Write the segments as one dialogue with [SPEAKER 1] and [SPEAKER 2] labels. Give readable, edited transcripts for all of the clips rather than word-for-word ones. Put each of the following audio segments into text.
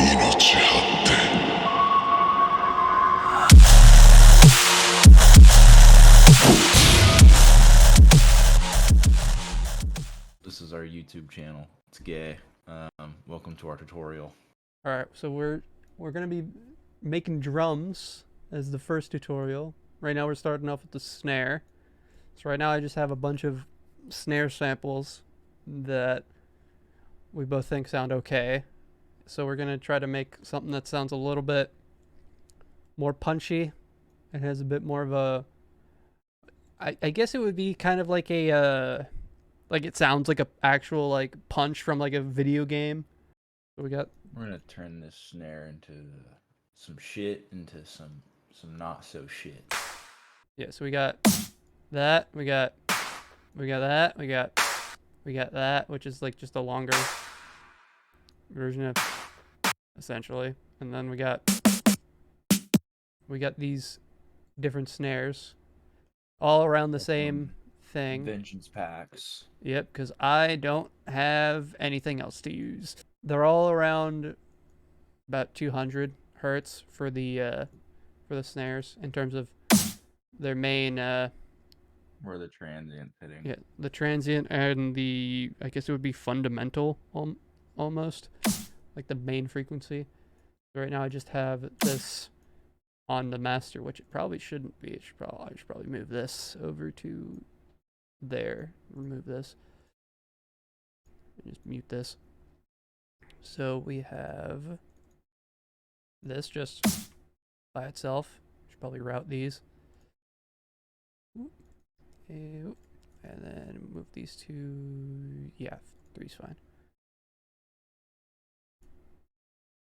[SPEAKER 1] This is our YouTube channel. It's gay. Welcome to our tutorial.
[SPEAKER 2] Alright, so we're gonna be making drums as the first tutorial. Right now we're starting off with the snare. So right now I just have a bunch of snare samples that we both think sound okay. So we're gonna try to make something that sounds a little bit more punchy. It has a bit more of a... I guess it would be kind of like a... like it sounds like a actual like punch from like a video game. So we're
[SPEAKER 1] gonna turn this snare into some shit, into some not so shit.
[SPEAKER 2] Yeah, so we got that, we got that, we got that, which is like just a longer version of essentially. And then we got these different snares all around the same thing.
[SPEAKER 1] Vengeance packs.
[SPEAKER 2] Yep, because I don't have anything else to use. They're all around about 200 hertz for the snares in terms of their main
[SPEAKER 1] where the transient hitting.
[SPEAKER 2] Yeah, the transient and the, I guess it would be fundamental almost, like the main frequency. So right now I just have this on the master, which it probably shouldn't be. I should probably move this over to there. Remove this. And just mute this. So we have this just by itself. Should probably route these. And then move these two. Yeah, 3's fine.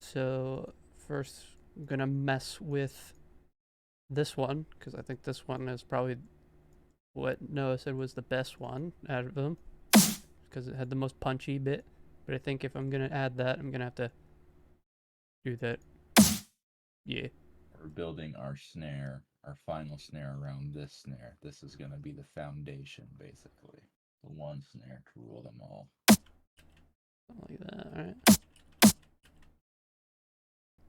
[SPEAKER 2] So first I'm gonna mess with this one because I think this one is probably what Noah said was the best one out of them because it had the most punchy bit. But I think if I'm gonna add that, I'm gonna have to do that. Yeah.
[SPEAKER 1] We're building our snare, our final snare around this snare. This is gonna be the foundation, basically. The one snare to rule them all.
[SPEAKER 2] Something like that, alright.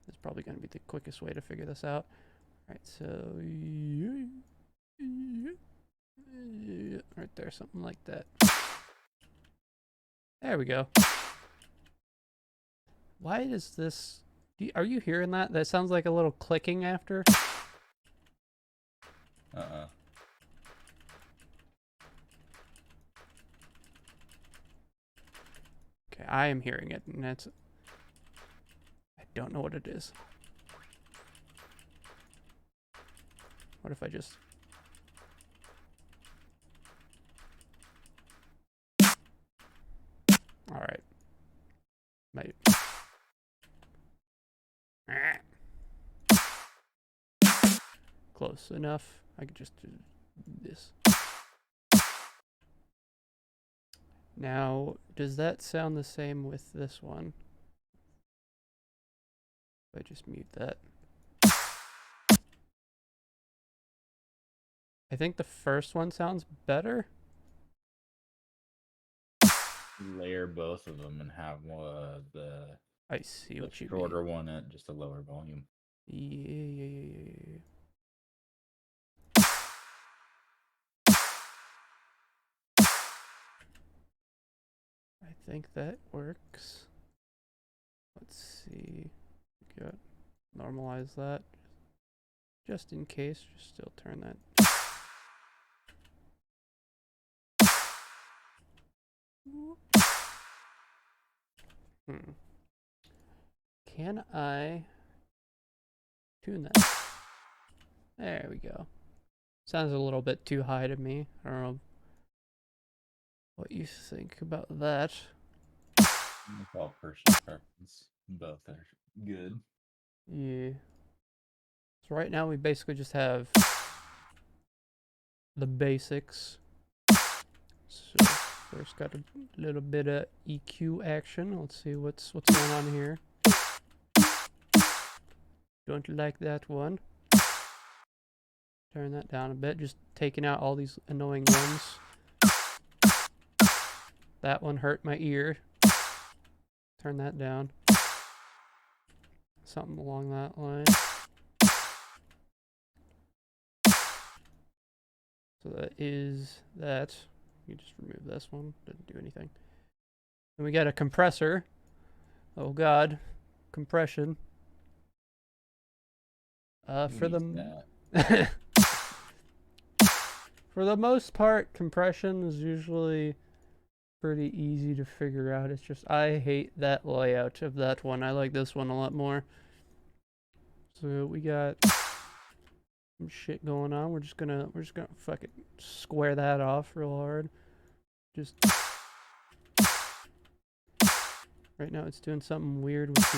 [SPEAKER 2] That's probably gonna be the quickest way to figure this out. Alright, so right there, something like that. There we go. Why does this... Are you hearing that? That sounds like a little clicking after. Okay, I am hearing it, and that's... I don't know what it is. What if I just... Alright. Maybe. Close enough. I could just do this. Now, does that sound the same with this one? If I just mute that. I think the first one sounds better.
[SPEAKER 1] Layer both of them and have the
[SPEAKER 2] I see what you
[SPEAKER 1] shorter one at just a lower volume.
[SPEAKER 2] Yeah. I think that works. Let's see. Good. Normalize that. Just in case, just still turn that. Can I tune that? There we go. Sounds a little bit too high to me. I don't know what you think about that.
[SPEAKER 1] It's all personal preference. Both are good.
[SPEAKER 2] Yeah. So right now we basically just have the basics. So first got a little bit of EQ action. Let's see what's going on here. Don't like that one. Turn that down a bit. Just taking out all these annoying ones. That one hurt my ear. Turn that down. something along that line. So that is that. You just remove this one. Didn't do anything. And we got a compressor. Oh god, compression. For the for the most part, compression is usually pretty easy to figure out. It's just I hate that layout of that one. I like this one a lot more. So we got some shit going on. We're just gonna fucking square that off real hard. Just right now it's doing something weird with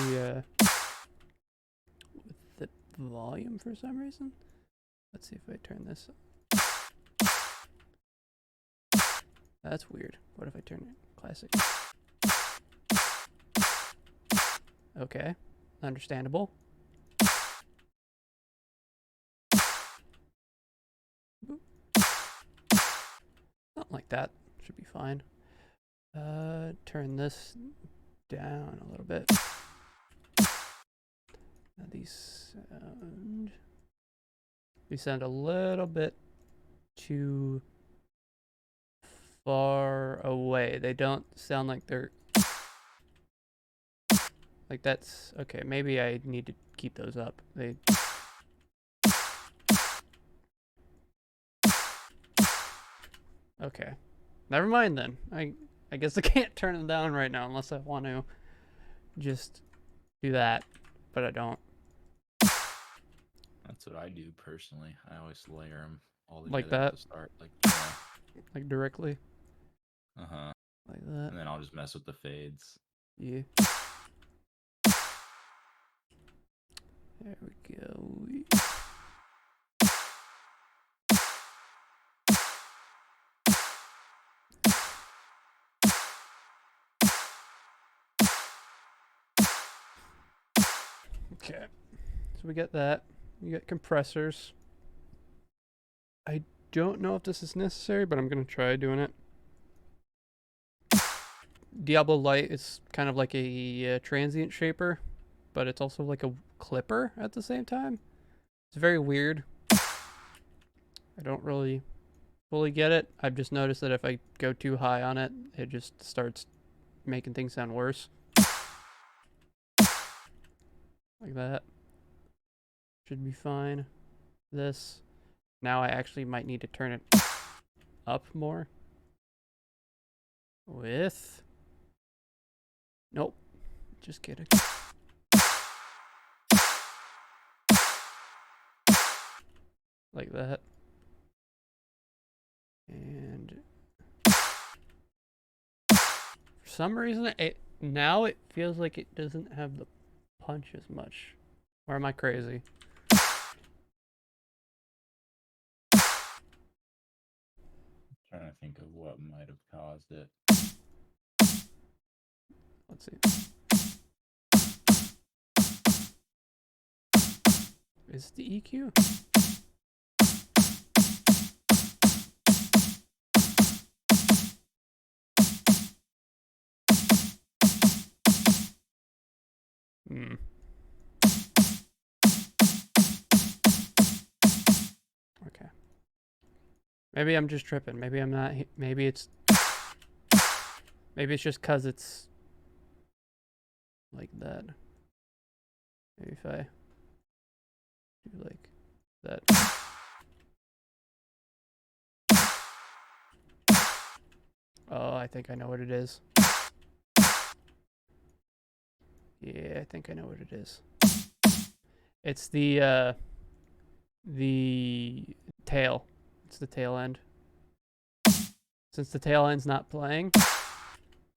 [SPEAKER 2] the volume for some reason. Let's see if I turn this up. That's weird. What if I turn it classic? Okay, understandable. Something like that should be fine. Turn this down a little bit. Now these sound a little bit too far away. They don't sound like they're like that's okay. Maybe I need to keep those up. They okay. Never mind then. I guess I can't turn them down right now unless I want to just do that, but I don't.
[SPEAKER 1] That's what I do personally. I always layer them all together
[SPEAKER 2] Like that?
[SPEAKER 1] at the start,
[SPEAKER 2] like directly.
[SPEAKER 1] Uh-huh.
[SPEAKER 2] Like that.
[SPEAKER 1] And then I'll just mess with the fades.
[SPEAKER 2] Yeah. There we go. Okay. So we get that. We get compressors. I don't know if this is necessary, but I'm going to try doing it. Diablo Light is kind of like a transient shaper, but it's also like a clipper at the same time. It's very weird. I don't really fully get it. I've just noticed that if I go too high on it, it just starts making things sound worse. Like that. Should be fine. This. Now I actually might need to turn it up more. With... Nope. Just kidding. Like that. And... for some reason, now it feels like it doesn't have the punch as much. Or am I crazy?
[SPEAKER 1] Trying to think of what might have caused it.
[SPEAKER 2] Let's see. Is it the EQ? Hmm. Okay. Maybe I'm just tripping. Maybe I'm not. Maybe it's just cause it's like that. Maybe if I do like that. Oh, I think I know what it is. Yeah, I think I know what it is. It's the tail. It's the tail end. Since the tail end's not playing,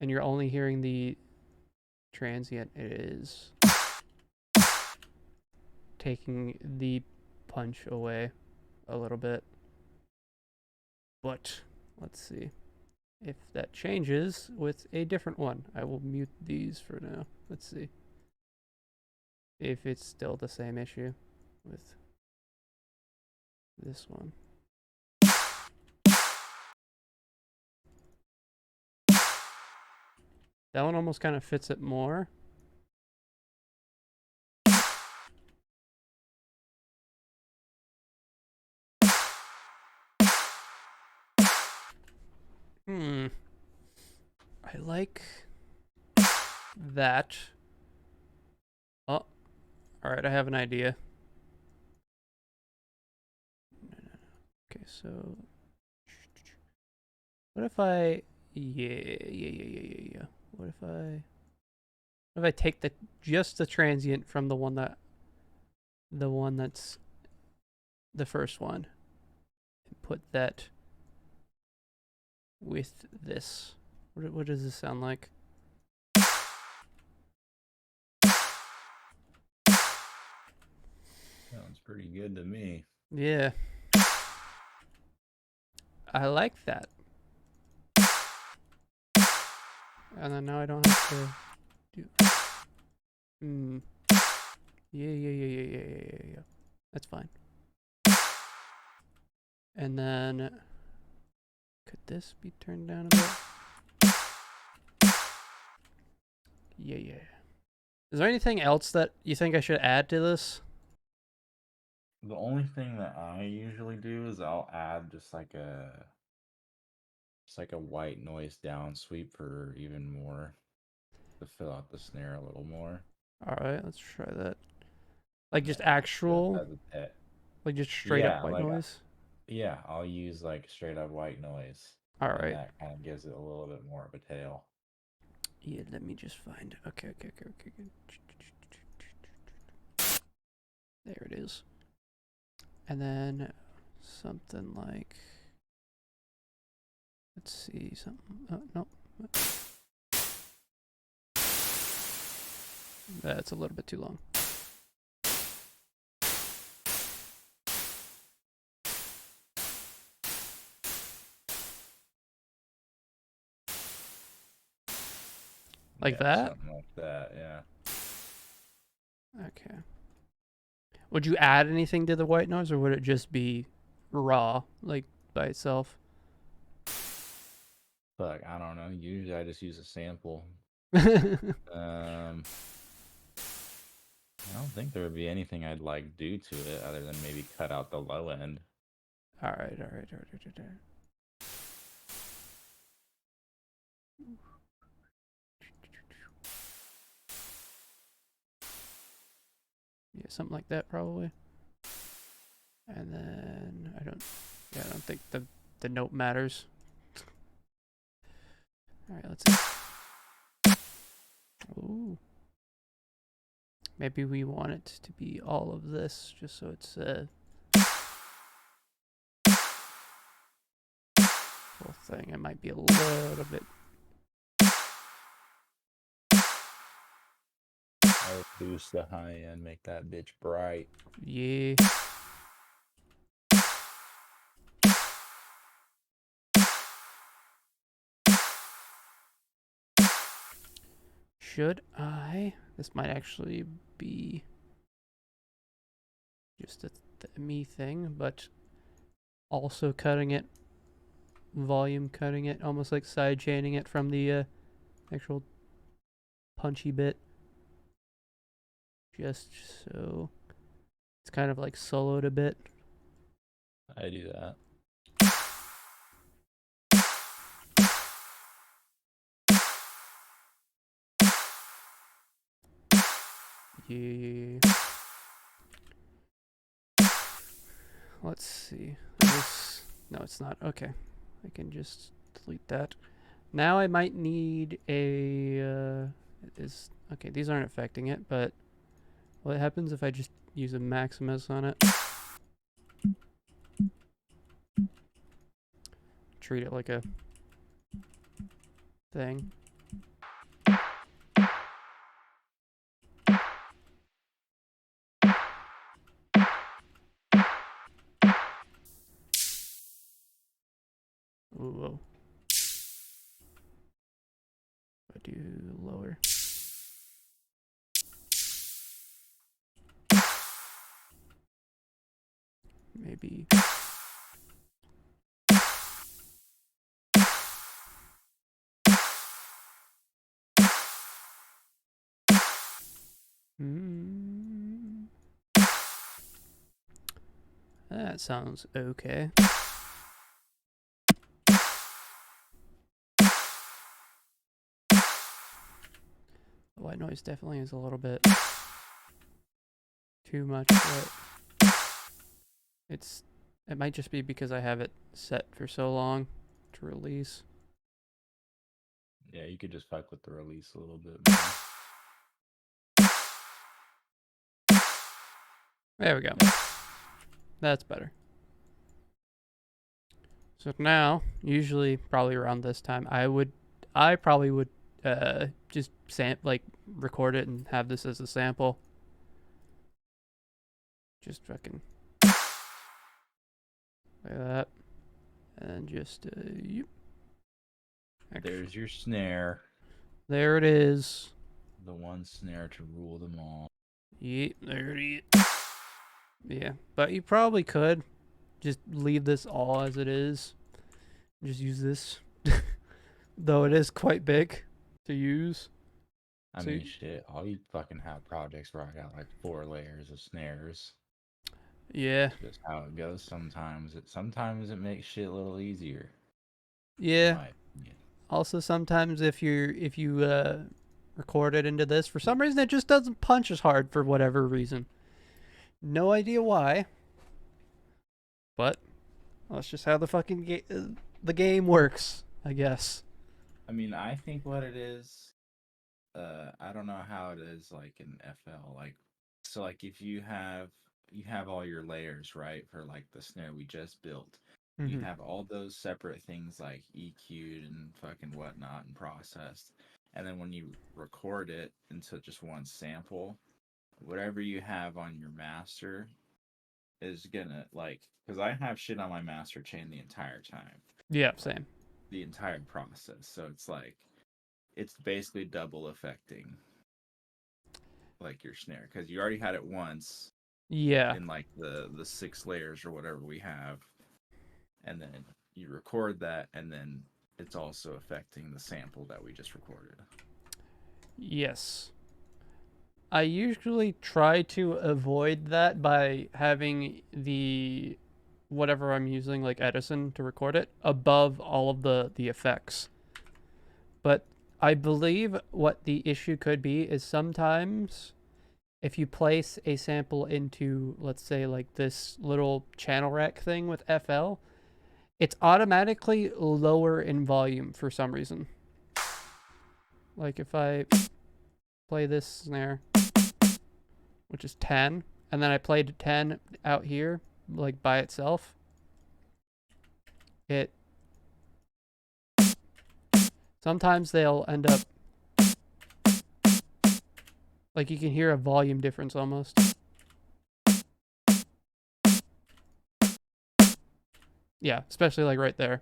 [SPEAKER 2] and you're only hearing the transient, it is taking the punch away a little bit. But let's see if that changes with a different one. I will mute these for now. Let's see if it's still the same issue with this one. That one almost kind of fits it more. like that. Oh, alright, I have an idea. Okay, so what if I yeah. What if I take just the transient from the one that's the first one and put that with this. What does this sound like?
[SPEAKER 1] Sounds pretty good to me.
[SPEAKER 2] Yeah. I like that. And then now I don't have to do. Yeah. That's fine. And then could this be turned down a bit? Yeah. Is there anything else that you think I should add to this?
[SPEAKER 1] The only thing that I usually do is I'll add just like a white noise down sweep for even more to fill out the snare a little more.
[SPEAKER 2] Alright, let's try that. Like just
[SPEAKER 1] Yeah,
[SPEAKER 2] actual,
[SPEAKER 1] as a pet.
[SPEAKER 2] like just straight up
[SPEAKER 1] Yeah,
[SPEAKER 2] white
[SPEAKER 1] like
[SPEAKER 2] noise?
[SPEAKER 1] yeah, I'll use like straight up white noise, and
[SPEAKER 2] Alright.
[SPEAKER 1] that kind of gives it a little bit more of a tail.
[SPEAKER 2] Yeah, let me just find. Okay. There it is. And then something like. Let's see, something. Oh, no. That's a little bit too long. Like
[SPEAKER 1] Yeah,
[SPEAKER 2] that?
[SPEAKER 1] something like that. Yeah.
[SPEAKER 2] Okay. Would you add anything to the white noise, or would it just be raw, like by itself?
[SPEAKER 1] Fuck, I don't know. Usually I just use a sample. I don't think there would be anything I'd like do to it other than maybe cut out the low end.
[SPEAKER 2] Alright. Yeah, something like that probably. And then I don't think the note matters. Alright, let's see. Ooh. Maybe we want it to be all of this, just so it's full thing. It might be a little bit.
[SPEAKER 1] I'll boost the high end, make that bitch bright.
[SPEAKER 2] Yeah. Should I? This might actually be just a me thing, but also cutting it, volume cutting it, almost like side chaining it from the actual punchy bit. Just so it's kind of like soloed a bit.
[SPEAKER 1] I do that.
[SPEAKER 2] Yeah. Let's see. No, it's not. Okay. I can just delete that. Now I might need a okay, these aren't affecting it, but what happens if I just use a Maximus on it? Treat it like a thing. Ooh, whoa. I do lower. Maybe. That sounds okay. white noise definitely is a little bit too much, but it might just be because I have it set for so long to release.
[SPEAKER 1] Yeah, you could just fuck with the release a little bit more.
[SPEAKER 2] There we go. That's better. So now, usually probably around this time, I probably would just record it and have this as a sample. Just fucking like that, and just yep.
[SPEAKER 1] There's your snare.
[SPEAKER 2] There it is.
[SPEAKER 1] The one snare to rule them all.
[SPEAKER 2] Yep, there it is. Yeah, but you probably could just leave this all as it is. Just use this, though it is quite big to use.
[SPEAKER 1] I mean, shit, all you fucking have projects where I got like 4 layers of snares.
[SPEAKER 2] Yeah.
[SPEAKER 1] That's just how it goes sometimes. Sometimes it makes shit a little easier.
[SPEAKER 2] Yeah. Also, sometimes if you record it into this, for some reason it just doesn't punch as hard for whatever reason. No idea why. But that's just how the fucking the game works, I guess.
[SPEAKER 1] I mean, I think what it is, I don't know how it is like in FL. Like, so like if you have all your layers, right, for like the snare we just built. You have all those separate things like EQ'd and fucking whatnot and processed. And then when you record it into just one sample, whatever you have on your master is gonna like, because I have shit on my master chain the entire time.
[SPEAKER 2] Yeah, same.
[SPEAKER 1] The entire process. So it's like, it's basically double affecting like your snare because you already had it once.
[SPEAKER 2] Yeah.
[SPEAKER 1] In like the 6 layers or whatever we have. And then you record that, and then it's also affecting the sample that we just recorded.
[SPEAKER 2] Yes. I usually try to avoid that by having the whatever I'm using, like Edison, to record it above all of the effects. But I believe what the issue could be is sometimes if you place a sample into, let's say, like this little channel rack thing with FL, it's automatically lower in volume for some reason. Like if I play this snare, which is 10, and then I played 10 out here, like by itself, sometimes they'll end up, like you can hear a volume difference almost. Yeah, especially like right there.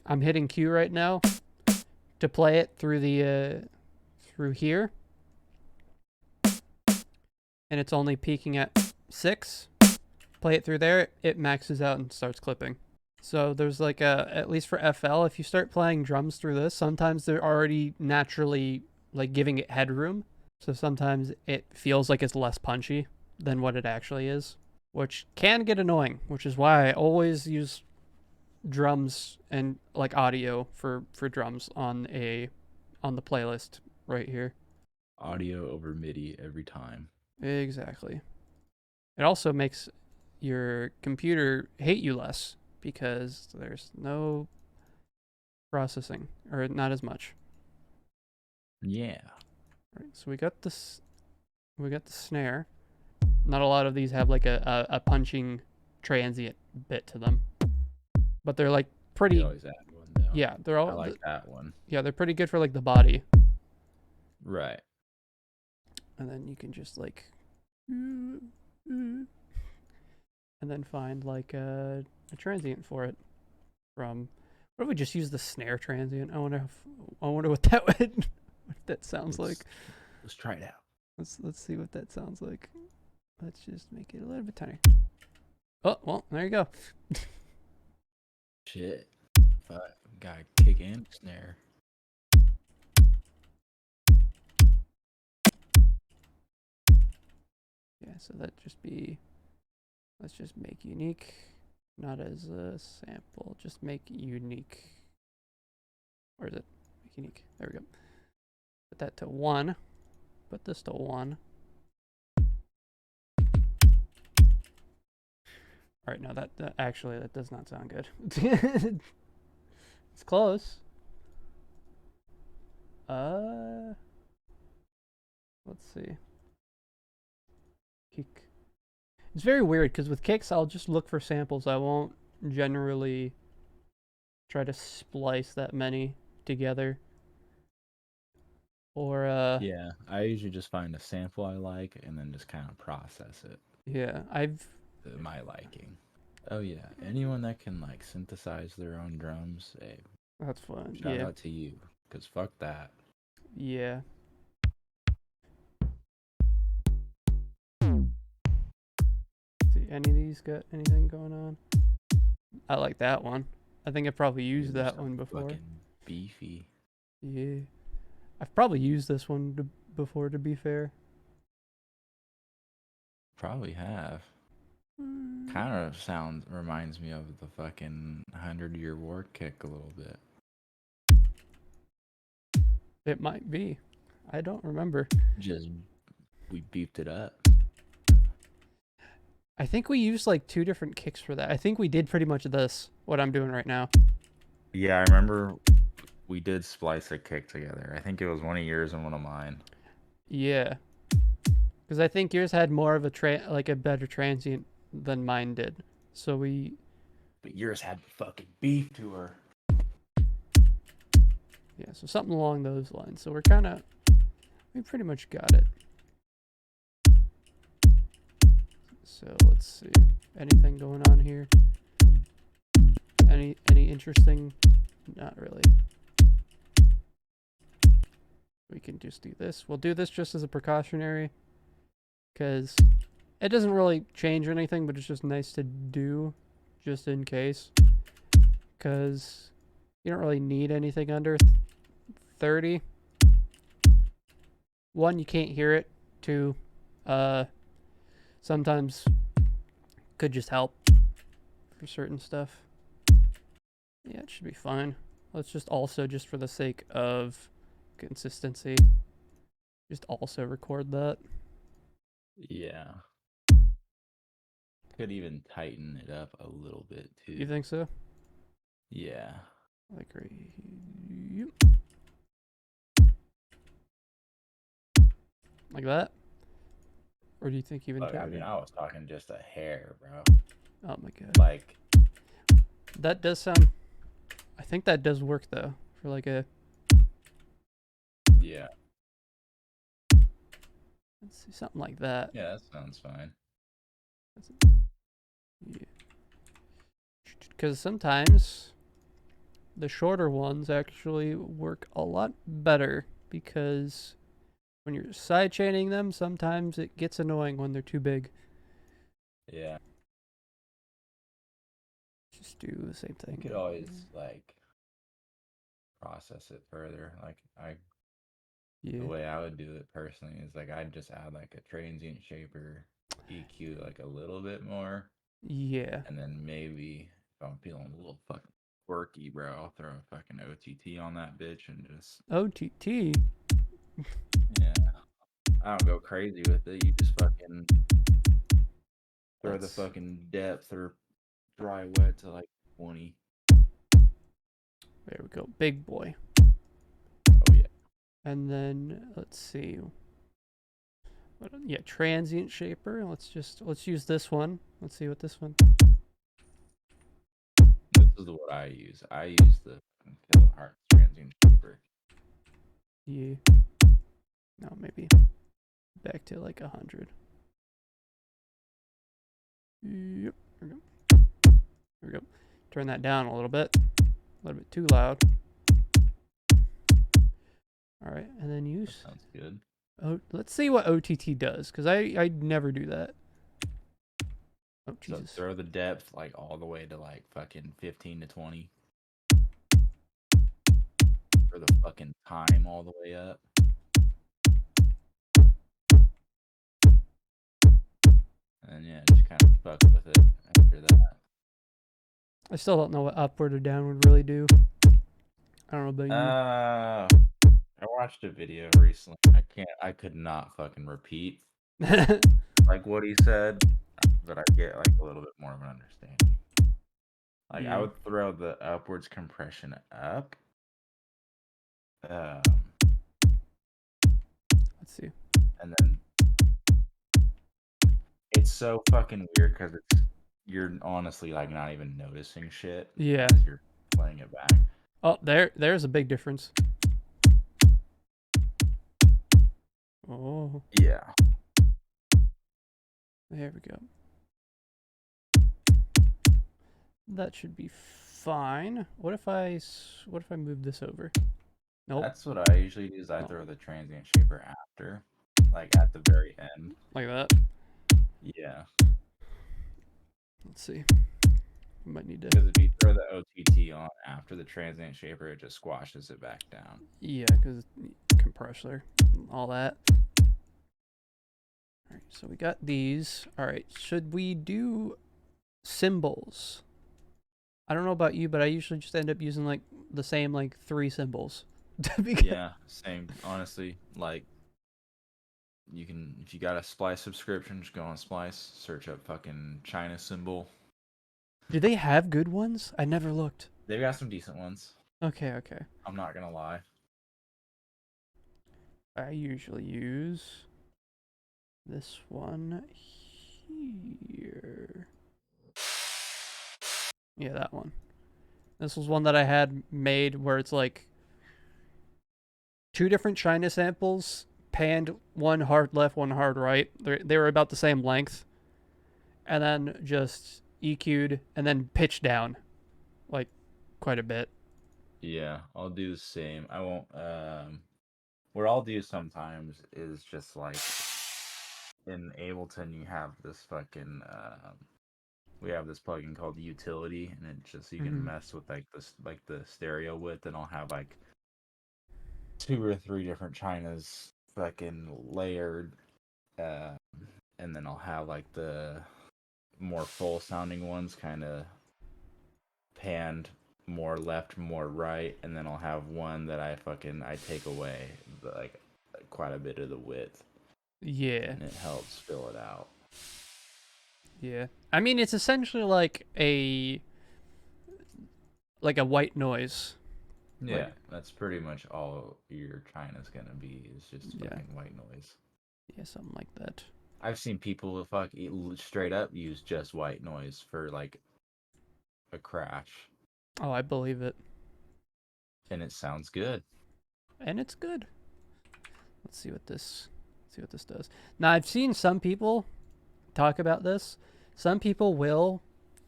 [SPEAKER 2] I'm hitting Q right now to play it through the through here, and it's only peaking at 6. Play it through there, it maxes out and starts clipping. So there's like at least for FL, if you start playing drums through this, sometimes they're already naturally like giving it headroom. So sometimes it feels like it's less punchy than what it actually is, which can get annoying, which is why I always use drums and like audio for drums on the playlist right here.
[SPEAKER 1] Audio over MIDI every time.
[SPEAKER 2] Exactly. It also makes your computer hate you less because there's no processing, or not as much.
[SPEAKER 1] Yeah.
[SPEAKER 2] Right, so we got this. We got the snare. Not a lot of these have like a punching transient bit to them, but they're like pretty.
[SPEAKER 1] You always add one though.
[SPEAKER 2] Yeah, they're all.
[SPEAKER 1] I like that one.
[SPEAKER 2] Yeah, they're pretty good for like the body.
[SPEAKER 1] Right.
[SPEAKER 2] And then you can just like, and then find like a transient for it. From what if we just use the snare transient? I wonder what that would what that sounds like.
[SPEAKER 1] Let's try it out.
[SPEAKER 2] Let's see what that sounds like. Let's just make it a little bit tinier. Oh well, there you go.
[SPEAKER 1] Shit. Got kick and snare.
[SPEAKER 2] Yeah, so that just be. Let's just make unique, not as a sample. Just make unique. Where is it? Make unique. There we go. Put that to 1. Put this to 1. All right, no, that actually that does not sound good. It's close. Let's see. Kick. It's very weird because with kicks, I'll just look for samples. I won't generally try to splice that many together. Or
[SPEAKER 1] Yeah, I usually just find a sample I like and then just kind of process it
[SPEAKER 2] yeah,
[SPEAKER 1] to my liking. Oh yeah, anyone that can like synthesize their own drums, hey,
[SPEAKER 2] that's fun.
[SPEAKER 1] shout
[SPEAKER 2] Yeah,
[SPEAKER 1] out to you, cause fuck that.
[SPEAKER 2] yeah. See, any of these got anything going on? I like that one. I think I probably used
[SPEAKER 1] These are
[SPEAKER 2] that
[SPEAKER 1] some
[SPEAKER 2] one before.
[SPEAKER 1] fucking beefy.
[SPEAKER 2] Yeah, I've probably used this one before. To be fair,
[SPEAKER 1] Probably have. Kind of reminds me of the fucking 100-Year War kick a little bit.
[SPEAKER 2] it might be. I don't remember.
[SPEAKER 1] Just we beefed it up.
[SPEAKER 2] I think we used like 2 different kicks for that. I think we did pretty much this, what I'm doing right now.
[SPEAKER 1] Yeah, I remember we did splice a kick together. I think it was one of yours and one of mine.
[SPEAKER 2] Yeah, because I think yours had more of a better transient than mine did. So
[SPEAKER 1] But yours had fucking beef to her.
[SPEAKER 2] yeah, so something along those lines. So we pretty much got it. So let's see, anything going on here? Any interesting? Not really. We can just do this. We'll do this just as a precautionary, because it doesn't really change anything, but it's just nice to do, just in case. Because you don't really need anything under 30. 1, you can't hear it. 2, sometimes could just help for certain stuff. Yeah, it should be fine. Let's just also, just for the sake of consistency, just also record that.
[SPEAKER 1] Yeah. Could even tighten it up a little bit too.
[SPEAKER 2] You think so?
[SPEAKER 1] Yeah.
[SPEAKER 2] Like right here. Like that? Or do you think even
[SPEAKER 1] I mean, I was talking just a hair, bro.
[SPEAKER 2] Oh my god.
[SPEAKER 1] Like,
[SPEAKER 2] that does sound... I think that does work though. For like a...
[SPEAKER 1] yeah.
[SPEAKER 2] Let's see, something like that.
[SPEAKER 1] Yeah, that sounds fine.
[SPEAKER 2] Yeah. Because sometimes the shorter ones actually work a lot better, because when you're side chaining them, sometimes it gets annoying when they're too big.
[SPEAKER 1] Yeah.
[SPEAKER 2] Just do the same thing.
[SPEAKER 1] You could always like process it further. Like
[SPEAKER 2] Yeah.
[SPEAKER 1] the way I would do it personally is like I'd just add like a transient shaper, EQ like a little bit more,
[SPEAKER 2] Yeah.
[SPEAKER 1] and then maybe if I'm feeling a little fucking quirky, bro, I'll throw a fucking OTT on that bitch and just
[SPEAKER 2] OTT.
[SPEAKER 1] yeah. I don't go crazy with it. You just fucking throw the fucking depth or dry wet to like 20.
[SPEAKER 2] There we go. Big boy.
[SPEAKER 1] Oh yeah.
[SPEAKER 2] And then let's see. Yeah, transient shaper. Let's use this one. Let's see what this one.
[SPEAKER 1] This is what I use. I use the kilohertz transient shaper.
[SPEAKER 2] Yeah. No, maybe back to like 100. Yep. There we go. There we go. Turn that down a little bit. A little bit too loud. All right, and then use.
[SPEAKER 1] That sounds good.
[SPEAKER 2] Oh, let's see what OTT does, because I never do that. Oh Jesus!
[SPEAKER 1] So throw the depth like all the way to like fucking 15 to 20. For the fucking time all the way up. And yeah, just kind of fuck with it after that.
[SPEAKER 2] I still don't know what upward or downward really do. I don't know about you.
[SPEAKER 1] I watched a video recently. I could not fucking repeat like what he said, but I get like a little bit more of an understanding. Like I
[SPEAKER 2] Mm,
[SPEAKER 1] would throw the upwards compression up. Um,
[SPEAKER 2] let's see.
[SPEAKER 1] and then it's so fucking weird because you're honestly like not even noticing shit
[SPEAKER 2] Yeah.
[SPEAKER 1] as you're playing it back.
[SPEAKER 2] Oh, there's a big difference. Oh,
[SPEAKER 1] Yeah,
[SPEAKER 2] there we go. That should be fine. What if I move this over? Nope.
[SPEAKER 1] that's what I usually do. Is I
[SPEAKER 2] Oh,
[SPEAKER 1] throw the transient shaper after, like at the very end.
[SPEAKER 2] like that.
[SPEAKER 1] Yeah,
[SPEAKER 2] Let's see. We might need to.
[SPEAKER 1] because if you throw the OTT on after the transient shaper, it just squashes it back down.
[SPEAKER 2] Yeah, because compressor, all that. All right, so we got these. All right, should we do cymbals? I don't know about you, but I usually just end up using like the same like 3 cymbals.
[SPEAKER 1] Yeah, same. Honestly, like you can if you got a Splice subscription, just go on Splice, search up fucking China symbol.
[SPEAKER 2] Do they have good ones? I never looked.
[SPEAKER 1] They've got some decent ones.
[SPEAKER 2] Okay, okay.
[SPEAKER 1] I'm not gonna lie.
[SPEAKER 2] I usually use this one here. Yeah, that one. This was one that I had made where it's like 2 different China samples, panned, one hard left, one hard right. They were about the same length. And then just EQ'd and then pitched down like quite a bit.
[SPEAKER 1] Yeah, I'll do the same. I won't. What I'll do sometimes is just like in Ableton, you have this fucking. We have this plugin called Utility, and it just you can mess with like this, like the stereo width, and I'll have like 2 or 3 different Chinas fucking layered, uh, and then I'll have like the more full sounding ones kind of panned more left, more right, and then I'll have one that I take away like quite a bit of the width,
[SPEAKER 2] Yeah.
[SPEAKER 1] and it helps fill it out.
[SPEAKER 2] Yeah. I mean, it's essentially like a white noise.
[SPEAKER 1] Yeah,
[SPEAKER 2] Like,
[SPEAKER 1] that's pretty much all your China's gonna be is just
[SPEAKER 2] yeah.
[SPEAKER 1] fucking white noise.
[SPEAKER 2] Yeah, something like that.
[SPEAKER 1] I've seen people straight up use just white noise for like a crash,
[SPEAKER 2] Oh, I believe it.
[SPEAKER 1] and it sounds good.
[SPEAKER 2] And it's good. Let's see what this does. Now, I've seen some people talk about this. Some people will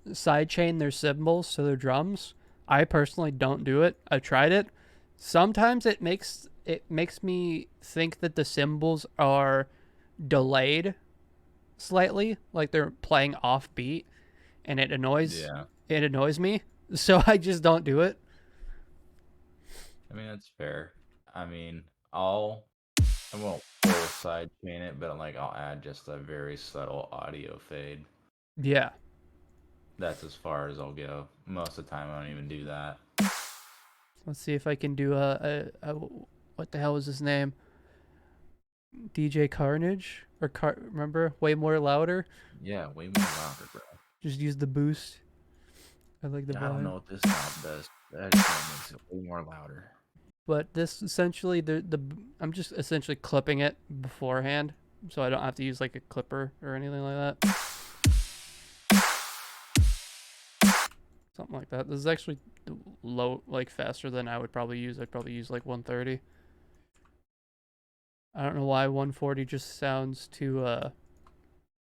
[SPEAKER 2] sidechain their cymbals to their drums. I personally don't do it. I've tried it. Sometimes it makes me think that the cymbals are delayed slightly, like they're playing off beat, and it annoys me. So I just don't do it.
[SPEAKER 1] I mean, that's fair. I mean, I won't full side chain it, but like I'll add just a very subtle audio fade.
[SPEAKER 2] Yeah.
[SPEAKER 1] That's as far as I'll go. Most of the time, I don't even do that.
[SPEAKER 2] Let's see if I can do a what the hell was his name? DJ Carnage remember? Way more louder.
[SPEAKER 1] Yeah, way more louder, bro.
[SPEAKER 2] Just use the boost. I like the
[SPEAKER 1] I don't
[SPEAKER 2] volume.
[SPEAKER 1] know what this knob does. That just makes it way more louder.
[SPEAKER 2] But this essentially I'm just essentially clipping it beforehand, so I don't have to use like a clipper or anything like that. Something like that. This is actually low, like faster than I would probably use. I'd probably use like 130. I don't know why 140 just sounds too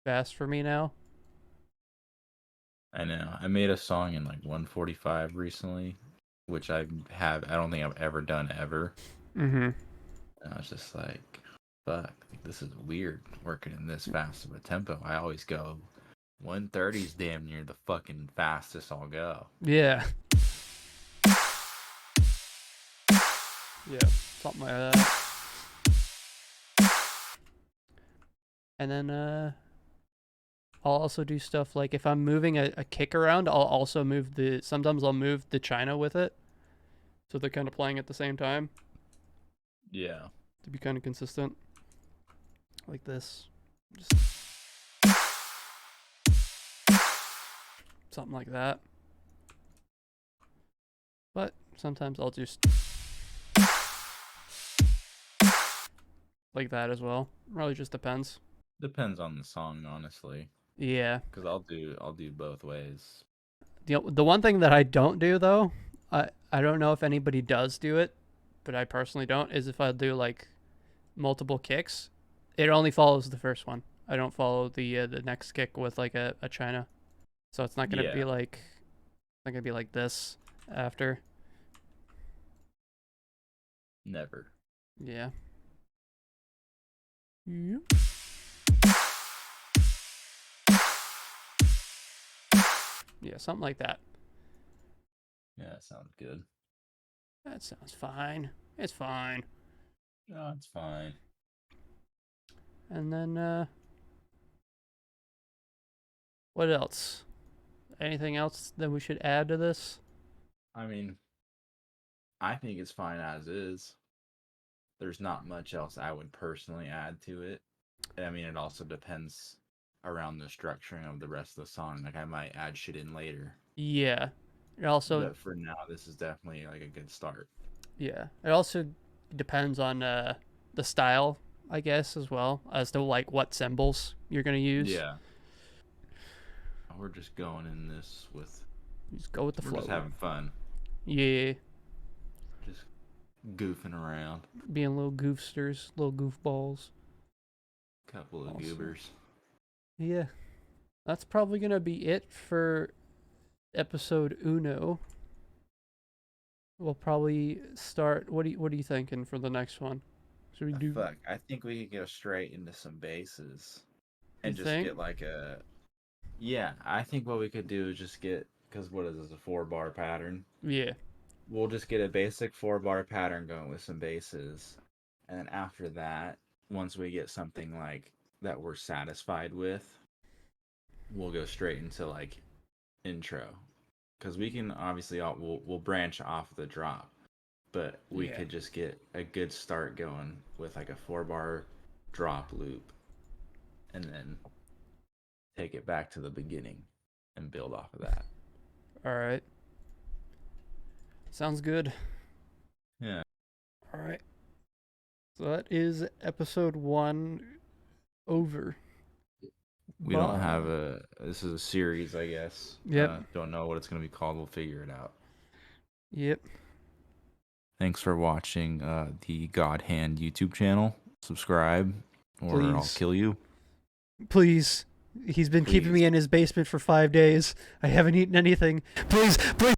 [SPEAKER 2] fast for me now.
[SPEAKER 1] I know. I made a song in like 145 recently, which I don't think I've ever done ever.
[SPEAKER 2] Mm-hmm.
[SPEAKER 1] And I was just like, fuck, this is weird working in this fast of a tempo. I always go 130 is damn near the fucking fastest I'll go.
[SPEAKER 2] Yeah. Yeah, something like that. And then I'll also do stuff like if I'm moving a kick around, I'll also sometimes I'll move the China with it. So they're kind of playing at the same time.
[SPEAKER 1] Yeah.
[SPEAKER 2] to be kind of consistent. Like this. Just something like that. But sometimes I'll just like that as well. Really just depends.
[SPEAKER 1] Depends on the song, honestly.
[SPEAKER 2] Yeah.
[SPEAKER 1] Because I'll do both ways.
[SPEAKER 2] The one thing that I don't do though, I don't know if anybody does do it, but I personally don't, is if I do like multiple kicks, it only follows the first one. I don't follow the next kick with like a China. So it's not gonna be
[SPEAKER 1] Yeah.
[SPEAKER 2] like this after.
[SPEAKER 1] Never.
[SPEAKER 2] Yeah. Yep. Yeah, something like that.
[SPEAKER 1] Yeah, that sounds good.
[SPEAKER 2] That sounds fine. It's fine.
[SPEAKER 1] No, it's fine.
[SPEAKER 2] And then what else? Anything else that we should add to this?
[SPEAKER 1] I mean, I think it's fine as is. There's not much else I would personally add to it. I mean, it also depends around the structuring of the rest of the song. Like, I might add shit in later.
[SPEAKER 2] Yeah. It also
[SPEAKER 1] But for now, this is definitely like a good start.
[SPEAKER 2] Yeah. It also depends on the style, I guess, as well, as to like what cymbals you're gonna use.
[SPEAKER 1] Yeah. We're just going in this with.
[SPEAKER 2] Just go with the
[SPEAKER 1] We're
[SPEAKER 2] flow.
[SPEAKER 1] just having fun.
[SPEAKER 2] Yeah.
[SPEAKER 1] Just goofing around.
[SPEAKER 2] Being little goofsters, little goofballs.
[SPEAKER 1] Couple of
[SPEAKER 2] Awesome.
[SPEAKER 1] goobers.
[SPEAKER 2] Yeah. That's probably gonna be it for episode uno. We'll probably start. What are you thinking for the next one? Should we do?
[SPEAKER 1] Fuck, I think we could go straight into some basses and
[SPEAKER 2] You
[SPEAKER 1] just
[SPEAKER 2] think?
[SPEAKER 1] get like a. Yeah, I think what we could do is just get, because what is this, a 4-bar pattern?
[SPEAKER 2] Yeah.
[SPEAKER 1] We'll just get a basic 4-bar pattern going with some basses, and then after that, once we get something like that we're satisfied with, we'll go straight into like intro, because we can obviously we'll branch off the drop, but we
[SPEAKER 2] Yeah.
[SPEAKER 1] could just get a good start going with like a 4-bar drop loop, and then take it back to the beginning and build off of that.
[SPEAKER 2] All right. Sounds good.
[SPEAKER 1] Yeah.
[SPEAKER 2] All right. So that is episode 1 over.
[SPEAKER 1] We don't have a. This is a series, I guess.
[SPEAKER 2] Yep.
[SPEAKER 1] Don't know what it's gonna be called. We'll figure it out.
[SPEAKER 2] Yep.
[SPEAKER 1] Thanks for watching the GODHAND YouTube channel. Subscribe, or I'll
[SPEAKER 2] Please.
[SPEAKER 1] kill you.
[SPEAKER 2] Please. He's been keeping me in his basement for 5 days. I haven't eaten anything. Please, please.